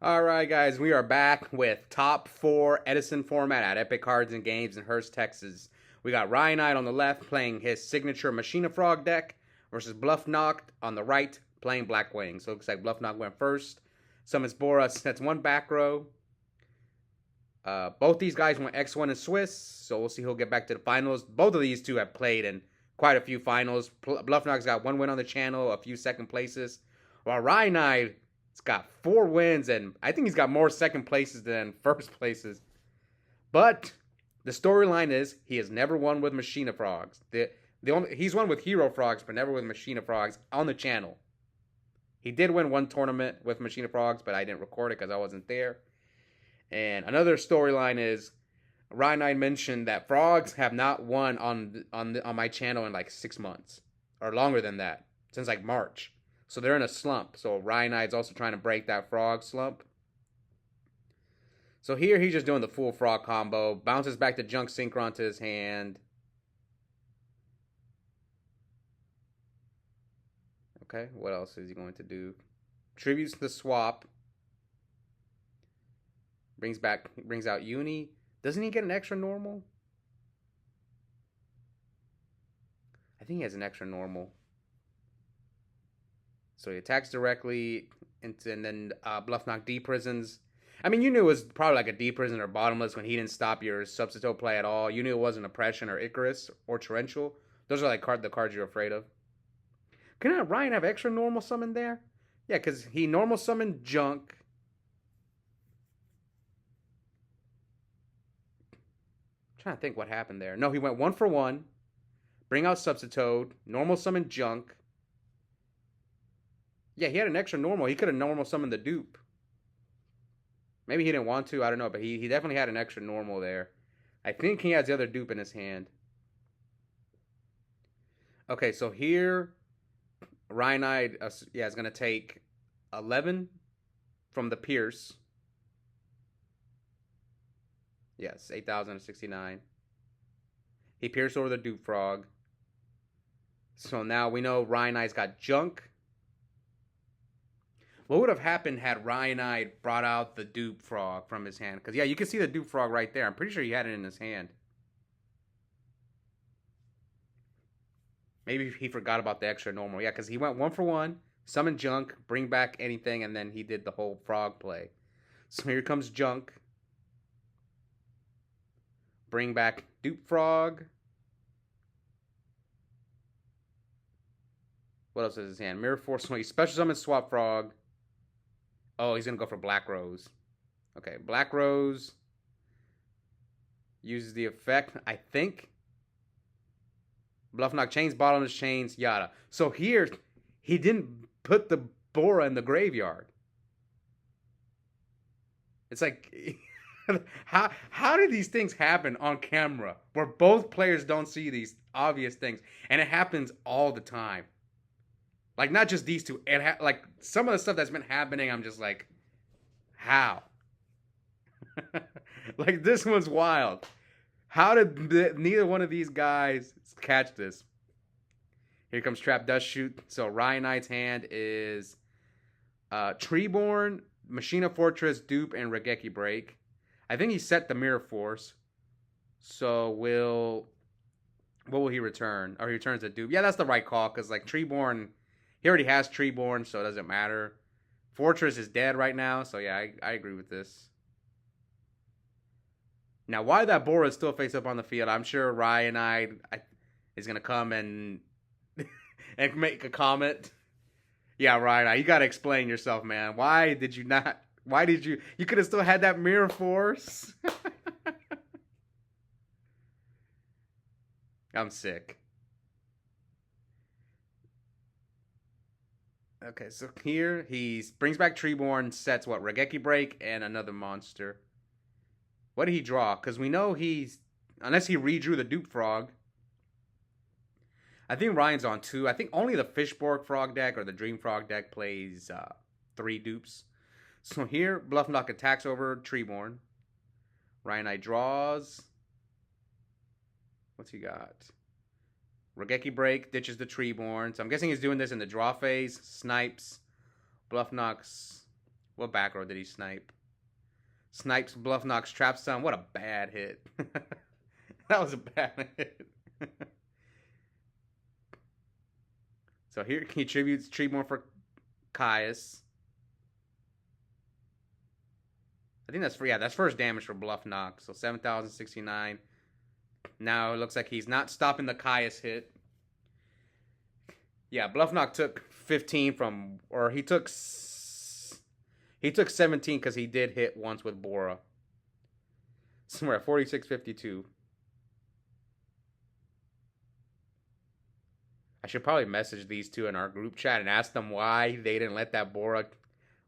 Alright, guys, we are back with top 4 Edison format at Epic Cards and Games in Hurst, Texas. We got Ryan Knight on the left playing his signature Machina Frog deck versus Bluff Knocked on the right playing Blackwings. So it looks like Bluff Knocked went first. Summons Boras, that's one back row. Both these guys went X1 and Swiss, so we'll see who'll get back to the finals. Both of these two have played in quite a few finals. Bluff Knock's got one win on the channel, a few second places, while Ryan Knight, he's got 4 wins, and I think he's got more second places than first places. But the storyline is he has never won with Machina Frogs. He's won with Hero Frogs, but never with Machina Frogs on the channel. He did win one tournament with Machina Frogs, but I didn't record it because I wasn't there. And another storyline is Ryan Knight mentioned that Frogs have not won on my channel in like 6 months or longer than that, since like March. So they're in a slump. So Ryan Knight's also trying to break that frog slump. So here he's just doing the full frog combo. Bounces back the junk synchron to his hand. Okay, what else is he going to do? Tributes the swap. Brings out Uni. Doesn't he get an extra normal? I think he has an extra normal. So he attacks directly, and then Bluff Knock D-Prisons. I mean, you knew it was probably like a D-Prison or Bottomless when he didn't stop your Substitute play at all. You knew it wasn't Oppression or Icarus or Torrential. Those are like the cards you're afraid of. Can Ryan have extra normal summon there? Yeah, because he normal summoned Junk. I'm trying to think what happened there. No, he went 1 for 1. Bring out Substitute. Normal summon Junk. Yeah, he had an extra normal. He could have normal summoned the dupe. Maybe he didn't want to. I don't know. But he definitely had an extra normal there. I think he has the other dupe in his hand. Okay, so here, Ryan Knight is going to take 11 from the Pierce. Yes, 8,069. He pierced over the dupe frog. So now we know Ryan Knight's got Junk. What would have happened had Ryan Knight brought out the dupe frog from his hand? Because, yeah, you can see the dupe frog right there. I'm pretty sure he had it in his hand. Maybe he forgot about the extra normal. Yeah, because he went 1 for 1, summon Junk, bring back anything, and then he did the whole frog play. So here comes Junk. Bring back dupe frog. What else is his hand? Mirror Force. So he special summons Swap Frog. Oh, he's going to go for Black Rose. Okay, Black Rose uses the effect, I think. Bluff Knock chains, bottomless chains, yada. So here, he didn't put the Bora in the graveyard. It's like, how do these things happen on camera where both players don't see these obvious things? And it happens all the time. Like, not just these two. Like, some of the stuff that's been happening, I'm just like, how? Like, this one's wild. How did neither one of these guys catch this? Here comes Trap Dust Shoot. So, Ryan Knight's hand is Treeborn, Machina Fortress, Dupe, and Regeki Break. I think he set the Mirror Force. So, what will he return? Or he returns a Dupe. Yeah, that's the right call, because, like, Treeborn... He already has Treeborn, so it doesn't matter. Fortress is dead right now, so yeah, I agree with this. Now, why that Bora is still face up on the field, I'm sure Ryan is going to come and and make a comment. Yeah, Ryan, you got to explain yourself, man. Why did you not... Why did you... You could have still had that Mirror Force. I'm sick. Okay, so here he brings back Treeborn, sets what? Regeki Break and another monster. What did he draw? Because we know unless he redrew the Dupe Frog. I think Ryan's on 2. I think only the Fishborg Frog deck or the Dream Frog deck plays 3 dupes. So here, Bluff Knock attacks over Treeborn. Ryan Knight draws. What's he got? Regeki Break ditches the Treeborn. So I'm guessing he's doing this in the draw phase. Snipes. Bluff Knocks What back row did he snipe? Snipes, bluff knocks, trap stun. What a bad hit. That was a bad hit. So here he tributes Treeborn for Caius. I think that's for, yeah, that's first damage for bluff knock. So 7,069. Now it looks like he's not stopping the Caius hit. Yeah, bluff knock took 15 from, or he took 17 because he did hit once with Bora. So we're at 46.52. I should probably message these two in our group chat and ask them why they didn't let that Bora,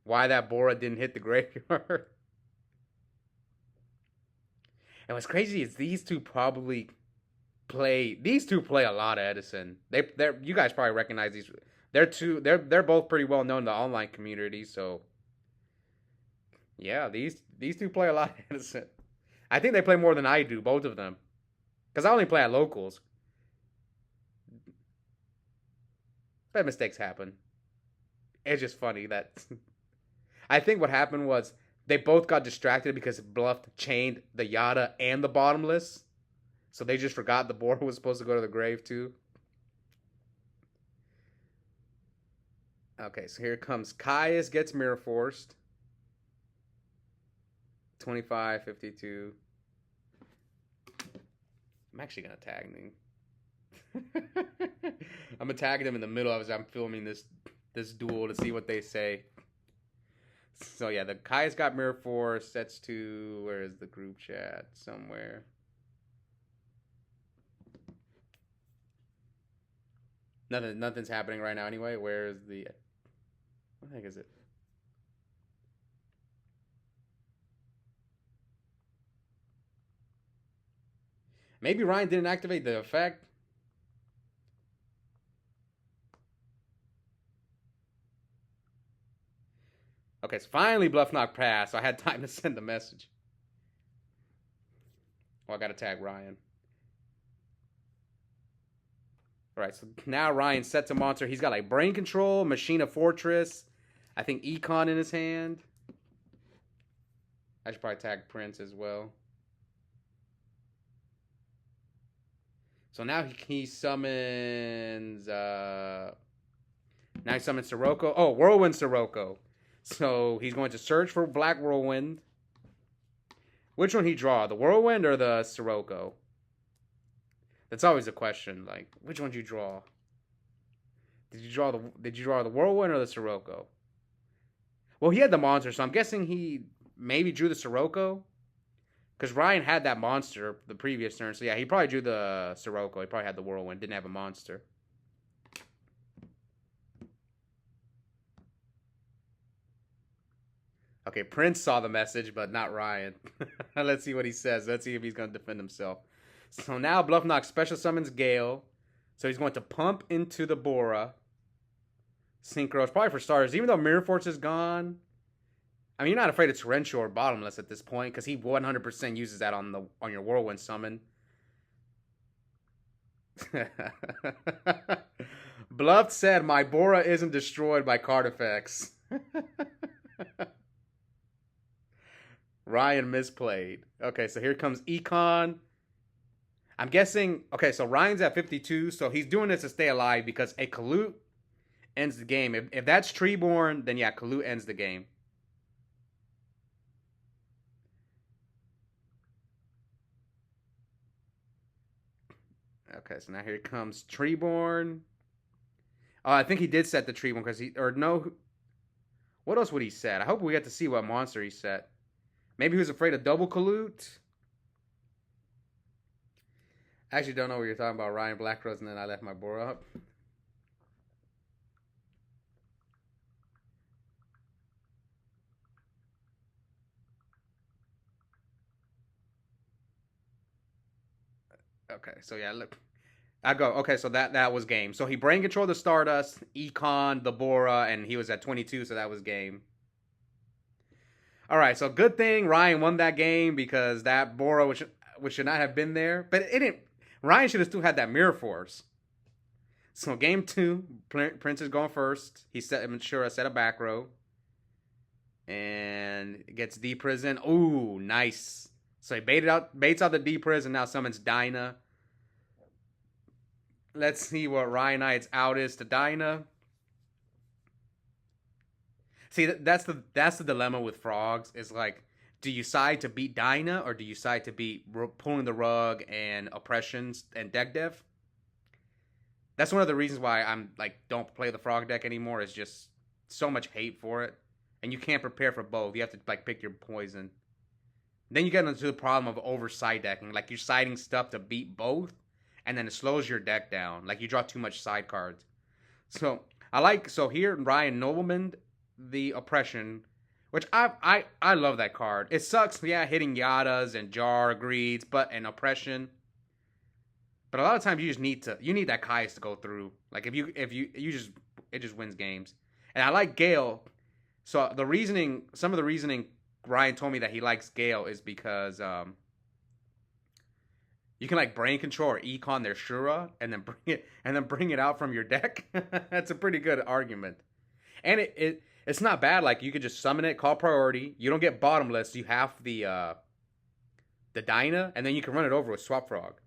why that Bora didn't hit the graveyard. And what's crazy is these two play a lot of Edison. They're you guys probably recognize these. They're both pretty well known in the online community. So yeah, these two play a lot of Edison. I think they play more than I do, both of them, because I only play at locals. But mistakes happen. It's just funny that I think what happened was they both got distracted because Bluff chained the Yada and the Bottomless. So they just forgot the Bora was supposed to go to the grave too. Okay, so here comes Caius gets Mirror Forced. 25.52. I'm actually going to tag me. I'm gonna tag them in the middle as I'm filming this duel to see what they say. So yeah, the Kai's got Mirror Force. Sets to, where is the group chat? Somewhere. Nothing's happening right now anyway. Where is the? What the heck is it? Maybe Ryan didn't activate the effect. Okay, so finally Bluff Knock passed, so I had time to send the message. Well, I gotta tag Ryan. Alright, so now Ryan sets a monster. He's got like Brain Control, Machina Fortress, I think Econ in his hand. I should probably tag Prince as well. So now he summons now he summons Sirocco. Oh, Whirlwind Sirocco. So he's going to search for Black Whirlwind. Which one he draw? The Whirlwind or the Sirocco? That's always a question. Like, which one did you draw? Did you draw the Whirlwind or the Sirocco? Well, he had the monster, so I'm guessing he maybe drew the Sirocco. Because Ryan had that monster the previous turn. So yeah, he probably drew the Sirocco. He probably had the Whirlwind. Didn't have a monster. Okay, Prince saw the message, but not Ryan. Let's see what he says. Let's see if he's going to defend himself. So now Bluff Knock special summons Gale. So he's going to pump into the Bora. Synchros, probably for starters. Even though Mirror Force is gone. I mean, you're not afraid of Torrential or Bottomless at this point, because he 100% uses that on your Whirlwind summon. Bluff said, my Bora isn't destroyed by card effects. Ryan misplayed. Okay, so here comes Econ. I'm guessing, okay, so Ryan's at 52, so he's doing this to stay alive because a Kalut ends the game. If that's Treeborn, then yeah, Kalut ends the game. Okay, so now here comes Treeborn. Oh, I think he did set the Treeborn because no. What else would he set? I hope we get to see what monster he set. Maybe he was afraid of double Kalut. I actually don't know what you're talking about, Ryan Blackrose, and then I left my Bora up. Okay, so yeah, look. I go, okay, so that was game. So he brain controlled the Stardust, Econ, the Bora, and he was at 22, so that was game. All right, so good thing Ryan won that game because that Bora, which should not have been there, but it didn't. Ryan should have still had that Mirror Force. So game 2, Prince is going first. He set a back row, and then it gets D-Prison. Ooh, nice. So he baits out the D-Prison, now summons Dinah. Let's see what Ryanite's out is to Dinah. See, that's the dilemma with frogs. Is like, do you side to beat Dinah or do you side to beat pulling the rug and oppressions and deck dev? That's one of the reasons why I'm like don't play the frog deck anymore. Is just so much hate for it, and you can't prepare for both. You have to like pick your poison. Then you get into the problem of over side decking. Like you're siding stuff to beat both, and then it slows your deck down. Like you draw too much side cards. So here Ryan Nobleman the oppression, which I love that card. It sucks, yeah, hitting Yadas and Jar Greeds, but an oppression. But a lot of times you just need that Kai's to go through. Like if you just it just wins games. And I like Gale. So some of the reasoning Ryan told me that he likes Gale is because you can like brain control or econ their Shura and then bring it out from your deck. That's a pretty good argument. And it's not bad. Like you could just summon it, call priority. You don't get bottomless. You have the Dinah, and then you can run it over with Swap Frog.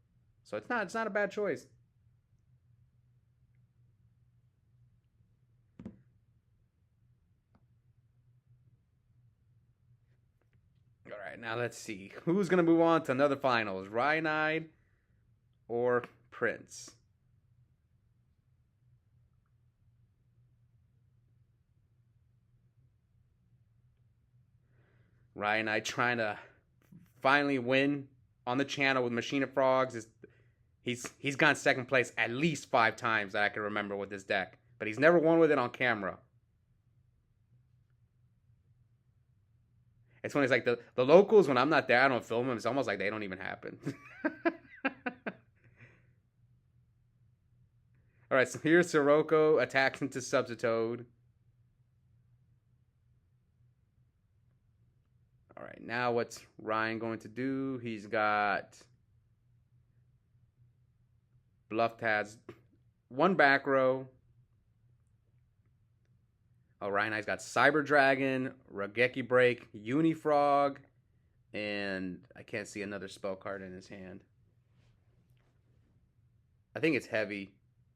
So it's not a bad choice. All right, now let's see who's gonna move on to another finals: Ryanide or Prince. Ryanide trying to finally win on the channel with Machina Frogs. He's gone second place at least 5 times that I can remember with this deck, but he's never won with it on camera. It's when it's like the locals, when I'm not there, I don't film them. It's almost like they don't even happen. All right, so here's Sirocco attacking to Subsitoad. All right, now what's Ryan going to do? He's got Bluff has 1 back row. Oh, Ryanite's got Cyber Dragon, Rageki Break, Unifrog, and I can't see another spell card in his hand. I think it's heavy.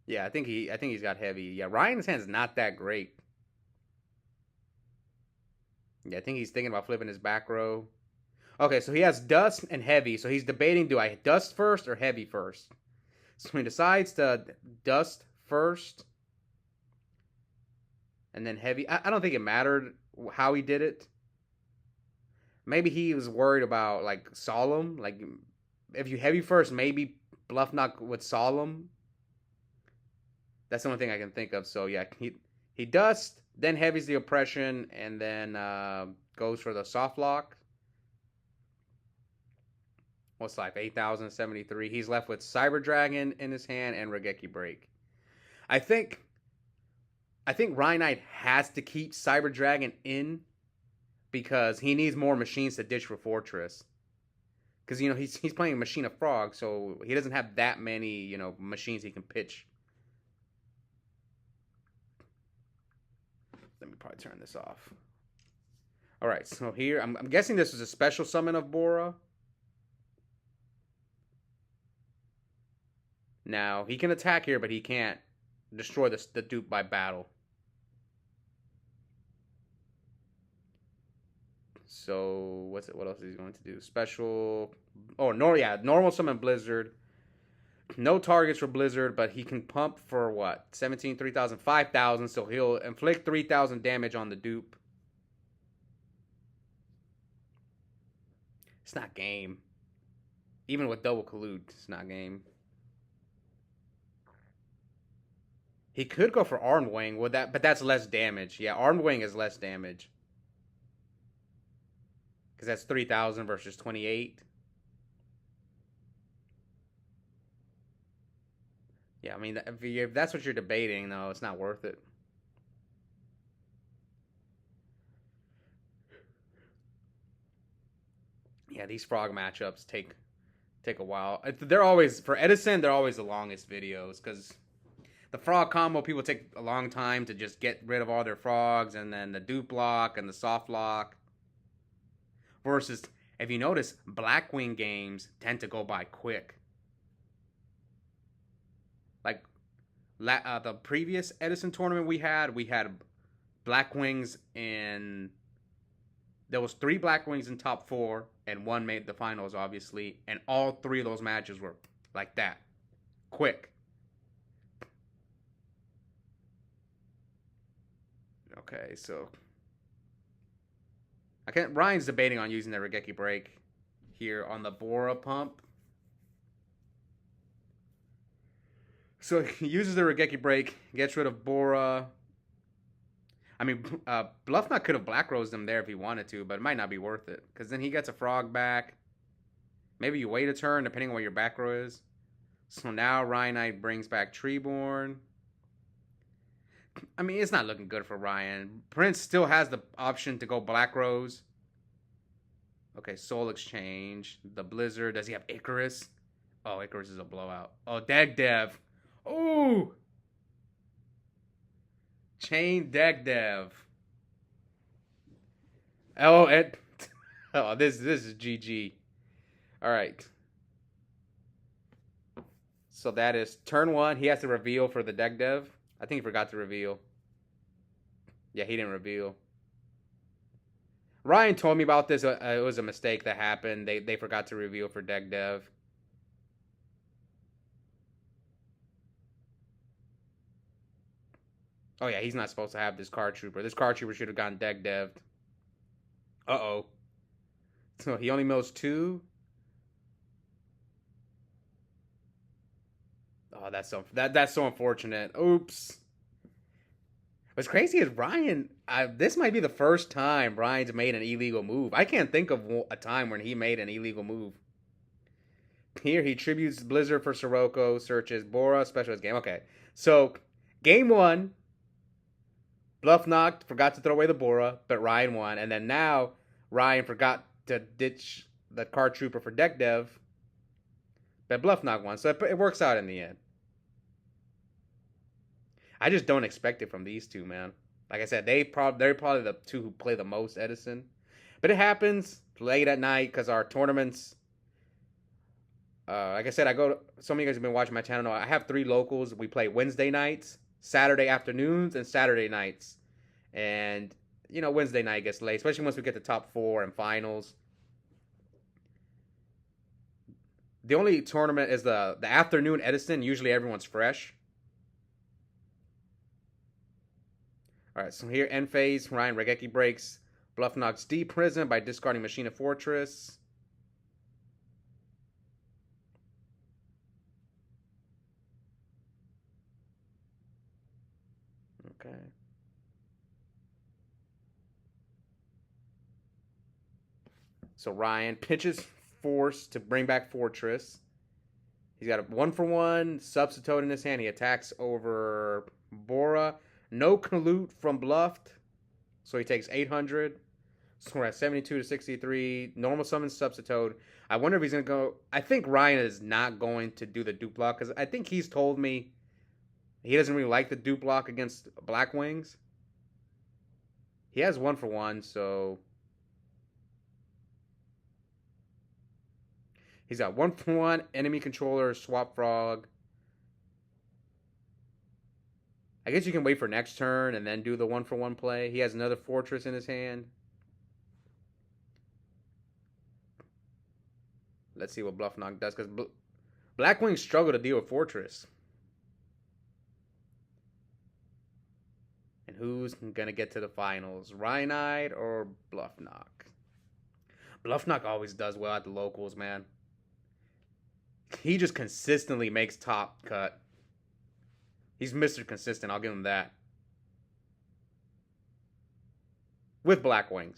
Yeah, I think he's got heavy. Yeah, Ryan's hand is not that great. Yeah, I think he's thinking about flipping his back row. Okay, so he has Dust and Heavy. So he's debating, do I Dust first or Heavy first? So he decides to Dust first and then Heavy. I don't think it mattered how he did it. Maybe he was worried about like Solemn. Like if you Heavy first, maybe Bluff Knock with Solemn. That's the only thing I can think of. So yeah, he Dust, then Heavy's the Oppression, and then goes for the Soft Lock. What's life? 8,073. He's left with Cyber Dragon in his hand and Rageki Break. I think Ryanite has to keep Cyber Dragon in because he needs more machines to ditch for Fortress. Because he's playing Machina Frog, so he doesn't have that many machines he can pitch. Let me probably turn this off. All right, so here I'm guessing this is a special summon of Bora. Now, he can attack here, but he can't destroy the dupe by battle. So, what else is he going to do? Special... Oh, normal summon Blizzard. No targets for Blizzard, but he can pump for what? 17, 3,000, 5,000, so he'll inflict 3,000 damage on the dupe. It's not game. Even with double collude, it's not game. He could go for Armed Wing, but that's less damage. Yeah, Armed Wing is less damage. Because that's 3,000 versus 28. Yeah, I mean, if that's what you're debating, though, it's not worth it. Yeah, these frog matchups take a while. They're always, for Edison, they're always the longest videos, because the frog combo, people take a long time to just get rid of all their frogs, and then the dupe lock and the soft lock. Versus, if you notice, Blackwing games tend to go by quick. Like the previous Edison tournament we had Blackwings in. There was 3 Blackwings in top 4, and 1 made the finals, obviously. And all 3 of those matches were like that, quick. Okay, so I can't. Ryan's debating on using the Regeki break here on the Bora pump. So he uses the Regeki break, gets rid of Bora. I mean, Bluffnut could have Black Rosed him there if he wanted to, but it might not be worth it. Because then he gets a frog back. Maybe you wait a turn, depending on what your back row is. So now Ryanite brings back Treeborn. I mean, it's not looking good for Ryan. Prince still has the option to go Black Rose. Okay, Soul Exchange. The Blizzard. Does he have Icarus? Oh, Icarus is a blowout. Oh, Deck Dev. Ooh! Chain Deck Dev. Oh, this is GG. All right. So that is turn 1. He has to reveal for the Deck Dev. I think he forgot to reveal. Yeah, he didn't reveal. Ryan told me about this. It was a mistake that happened. They forgot to reveal for Deck Dev. Oh, yeah, he's not supposed to have this Card Trooper. This Card Trooper should have gotten Deck Dev'd. Uh-oh. So he only mills 2. Oh, that's so unfortunate. Oops. What's crazy is Ryan. This might be the first time Ryan's made an illegal move. I can't think of a time when he made an illegal move. Here he tributes Blizzard for Sirocco, searches Bora, specialist game. Okay, so game 1, Bluff knocked, forgot to throw away the Bora, but Ryan won. And then now Ryan forgot to ditch the Card Trooper for Deck Dev, but Bluff knocked won. So it works out in the end. I just don't expect it from these two, man. Like I said, they're probably the 2 who play the most Edison. But it happens late at night because our tournaments. Like I said, some of you guys have been watching my channel. I have 3 locals. We play Wednesday nights, Saturday afternoons, and Saturday nights. And, Wednesday night gets late, especially once we get to top 4 and finals. The only tournament is the afternoon Edison. Usually everyone's fresh. All right, so here, end phase, Ryan Regeki breaks Bluff knocks D Prison by discarding Machina Fortress. Okay. So Ryan pitches Force to bring back Fortress. He's got a 1-for-1 substitute in his hand. He attacks over Bora. No Knaloot from Bluffed. So he takes 800. So we're at 72 to 63. Normal summon substitute. I wonder if he's going to go. I think Ryan is not going to do the dupe block because I think he's told me he doesn't really like the dupe block against Blackwings. He has 1-for-1, so he's got 1-for-1 enemy controller, swap frog. I guess you can wait for next turn and then do the 1-for-1 play. He has another Fortress in his hand. Let's see what Bluff Knock does, because Blackwings struggle to deal with Fortress. And who's going to get to the finals? Rhynide or Bluff Knock? Bluff Knock always does well at the locals, man. He just consistently makes top cut. He's Mr. Consistent, I'll give him that. With Blackwings.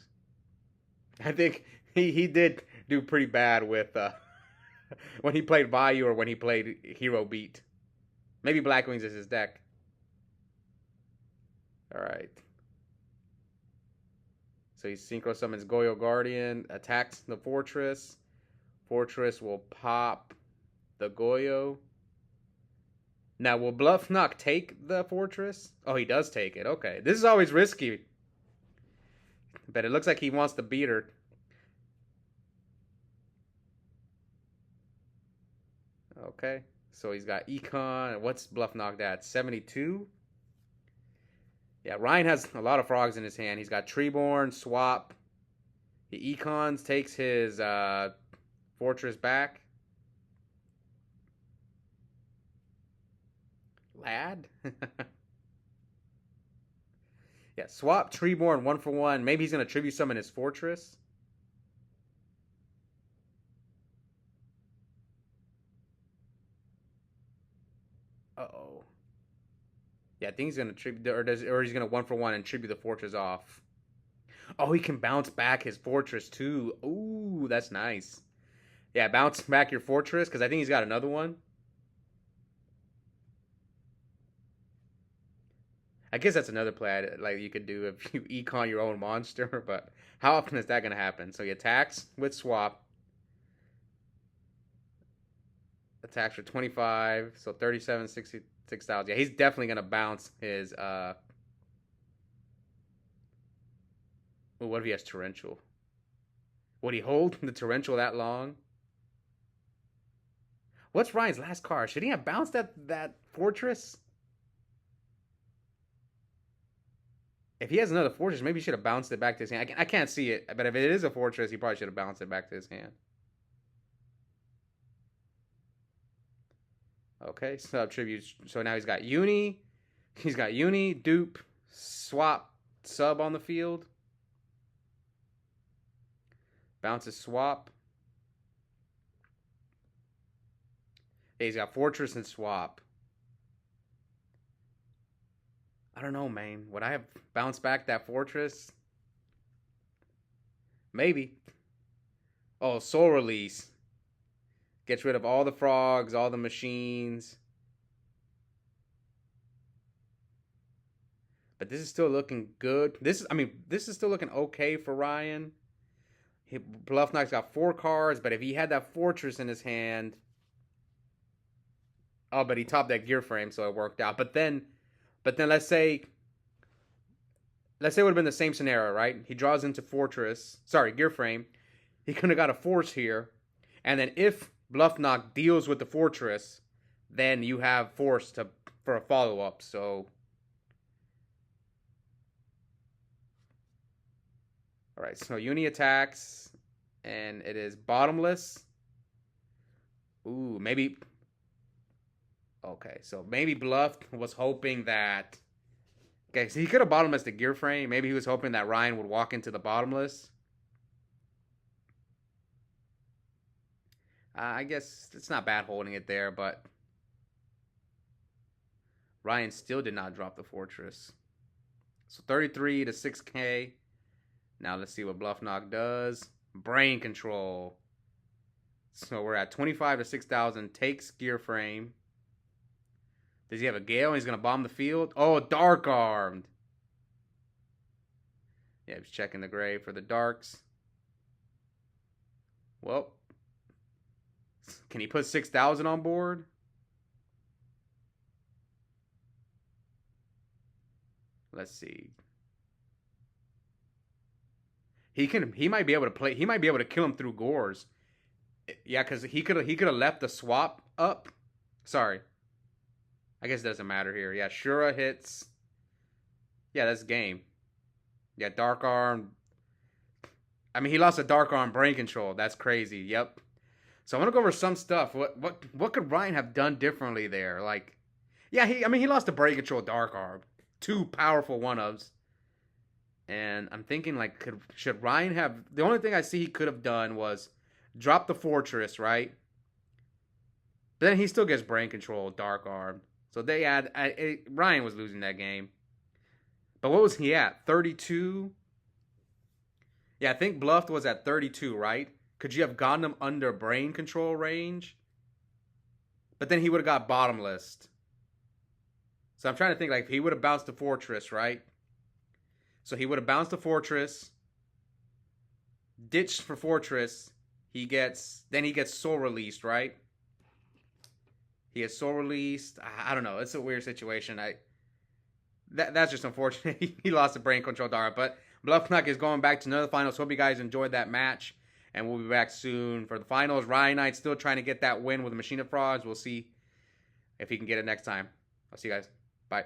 I think he did do pretty bad with when he played Vayu or when he played Hero Beat. Maybe Blackwings is his deck. Alright. So he synchro summons Goyo Guardian, attacks the Fortress. Fortress will pop the Goyo. Now, will Bluff Knock take the Fortress? Oh, he does take it. Okay. This is always risky. But it looks like he wants to beat her. Okay. So he's got Econ. What's Bluff knocked at? 72? Yeah, Ryan has a lot of frogs in his hand. He's got Treeborn, Swap. He Econs, takes his Fortress back. Lad? Yeah, Swap, Treeborn, 1-for-1. Maybe he's going to tribute summon his Fortress. Uh-oh. Yeah, I think he's gonna tribute, or he's gonna 1-for-1 and tribute the fortress off. Oh, he can bounce back his fortress too. Ooh, that's nice. Yeah, bounce back your fortress because I think he's got another one. I guess that's another play like you could do if you econ your own monster. But how often is that gonna happen? So he attacks with swap. Attacks for 25, so 37, 66,000. Yeah, he's definitely gonna bounce his. Well, what if he has torrential? Would he hold the torrential that long? What's Ryan's last card? Should he have bounced that fortress? If he has another fortress, maybe he should have bounced it back to his hand. I can't see it, but if it is a fortress, he probably should have bounced it back to his hand. Okay, sub tributes. So now he's got Uni. He's got Uni, dupe, swap, sub on the field. Bounces swap. Yeah, he's got fortress and swap. I don't know, man. Would I have bounced back that fortress? Maybe. Oh, soul release. Gets rid of all the frogs, all the machines. But this is still looking good. This is still looking okay for Ryan. Bluff Knight's got 4 cards, but if he had that fortress in his hand. Oh, but he topped that gear frame, so it worked out. But then let's say it would have been the same scenario, right? He draws into fortress. Sorry, gear frame. He could have got a force here. And then if Bluff Knock deals with the fortress, then you have force for a follow-up. So, all right. So Uni attacks, and it is bottomless. Ooh, maybe. Okay, so maybe Bluff was hoping that. Okay, so he could have bottomless the gear frame. Maybe he was hoping that Ryan would walk into the bottomless. I guess it's not bad holding it there, but Ryan still did not drop the fortress. So 33 to 6K. Now let's see what Bluff Knock does. Brain control. So we're at 25 to 6,000. Takes gear frame. Does he have a Gale? He's going to bomb the field. Oh, Dark Armed. Yeah, he's checking the grave for the Darks. Well, can he put 6,000 on board? Let's see. He might be able to play. He might be able to kill him through Gores. Yeah, because he could have left the swap up. Sorry. I guess it doesn't matter here. Yeah, Shura hits. Yeah, that's game. Yeah, Dark Arm. I mean, he lost a Dark Arm brain control. That's crazy. Yep. So I want to go over some stuff. What could Ryan have done differently there? Like, yeah, he lost a brain control Dark Arm. 2 powerful 1-ups. And I'm thinking, like, should Ryan have... The only thing I see he could have done was drop the fortress, right? But then he still gets brain control, Dark Arm. So they had... Ryan was losing that game. But what was he at? 32? Yeah, I think Bluffed was at 32, right? Could you have gotten him under brain control range? But then he would have got bottomless. So I'm trying to think, like, he would have bounced the fortress, right? So he would have bounced the fortress, ditched for fortress. Then he gets soul released, right? He gets soul released. I don't know. It's a weird situation. That's just unfortunate. He lost the brain control Dara, but Bluff Knock is going back to another finals. Hope you guys enjoyed that match. And we'll be back soon for the finals. Ryan Knight's still trying to get that win with the Machina Frogs. We'll see if he can get it next time. I'll see you guys. Bye.